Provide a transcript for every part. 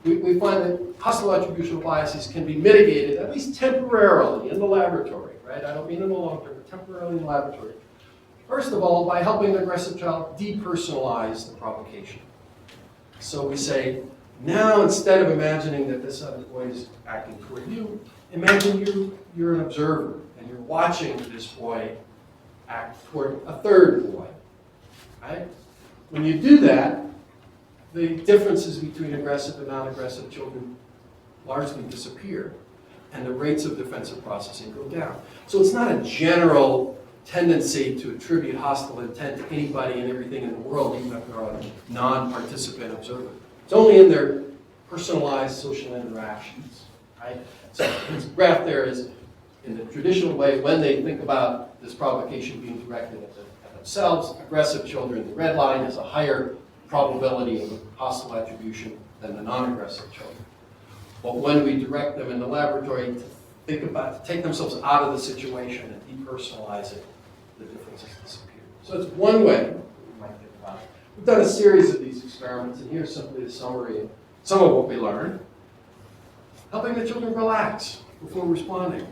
we find that hostile attributional biases can be mitigated, at least temporarily, in the laboratory, right? I don't mean in the long term, but temporarily in the laboratory. First of all, by helping the aggressive child depersonalize the provocation. So we say, now instead of imagining that this other boy is acting toward you, imagine you're an observer and you're watching this boy act toward a third boy, right? When you do that, the differences between aggressive and non-aggressive children largely disappear, and the rates of defensive processing go down. So it's not a general tendency to attribute hostile intent to anybody and everything in the world, even if they're a non-participant observer. It's only in their personalized social interactions, right? So this graph there is, in the traditional way, when they think about this provocation being directed at themselves, aggressive children, the red line has a higher probability of hostile attribution than the non-aggressive children. But when we direct them in the laboratory to take themselves out of the situation and depersonalize it, the differences disappear. So it's one way we might think about it. We've done a series of these experiments, and here's simply a summary of some of what we learned. Helping the children relax before responding.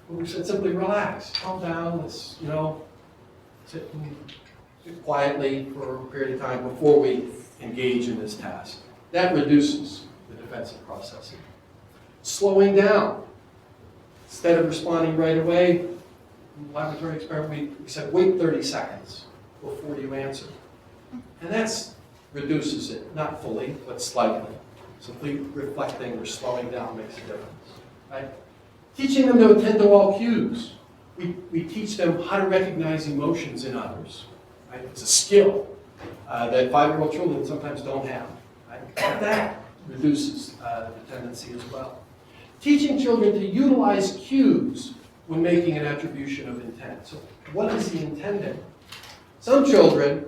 Well, we said simply relax, calm down, let's, sit quietly for a period of time before we engage in this task. That reduces the defensive processing. Slowing down. Instead of responding right away, in the laboratory experiment, we said wait 30 seconds before you answer. And that reduces it, not fully, but slightly. Simply reflecting or slowing down makes a difference. Right? Teaching them to attend to all cues. We teach them how to recognize emotions in others. Right? It's a skill that 5-year-old children sometimes don't have. Right? That reduces the tendency as well. Teaching children to utilize cues when making an attribution of intent. So what is the intended? Some children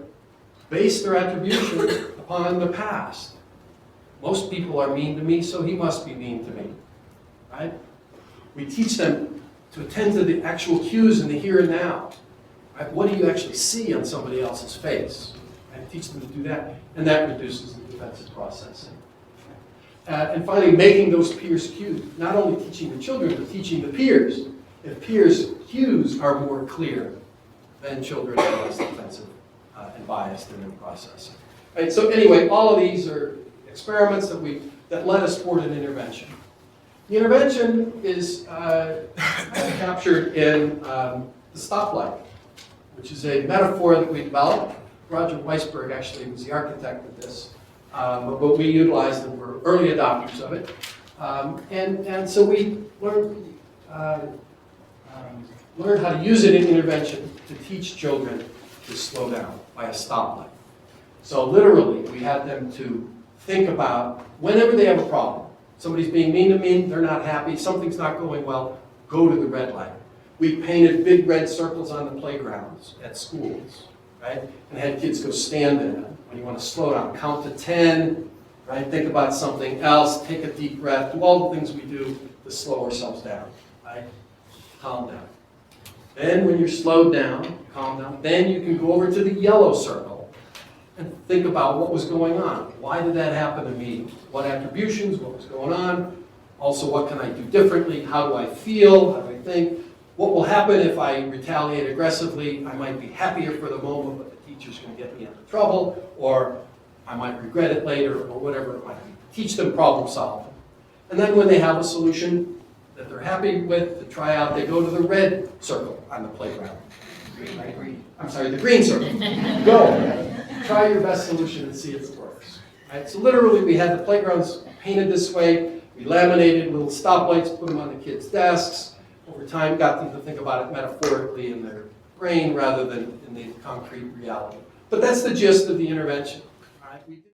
base their attribution upon the past. Most people are mean to me, so he must be mean to me. Right? We teach them to attend to the actual cues in the here and now. Right? What do you actually see on somebody else's face? And teach them to do that, and that reduces the defensive processing. And finally, making those peers' cues. Not only teaching the children, but teaching the peers. If peers' cues are more clear, then children are less defensive and biased in their processing. Right? So anyway, all of these are experiments that led us toward an intervention. The intervention is captured in the stoplight, which is a metaphor that we developed. Roger Weisberg actually was the architect of this, but we utilized them for early adopters of it. And so we learned how to use it in intervention to teach children to slow down by a stoplight. So literally, we had them to think about whenever they have a problem. Somebody's being mean to me, they're not happy, something's not going well, go to the red light. We painted big red circles on the playgrounds at schools, right? And had kids go stand in them. When you want to slow down, count to 10, right? Think about something else, take a deep breath, do all the things we do to slow ourselves down, right? Calm down. Then when you're slowed down, calm down, then you can go over to the yellow circle and think about what was going on. Why did that happen to me? What attributions, what was going on? Also, what can I do differently? How do I feel? How do I think? What will happen if I retaliate aggressively? I might be happier for the moment, but the teacher's going to get me into trouble, or I might regret it later, or whatever it might be. Teach them problem solving. And then when they have a solution that they're happy with to try out, they go to the red circle on the playground. I'm sorry, the green circle. Go. Try your best solution and see if it works. Right? So literally, we had the playgrounds painted this way. We laminated little stoplights, put them on the kids' desks. Over time, got them to think about it metaphorically in their brain rather than in the concrete reality. But that's the gist of the intervention. Right?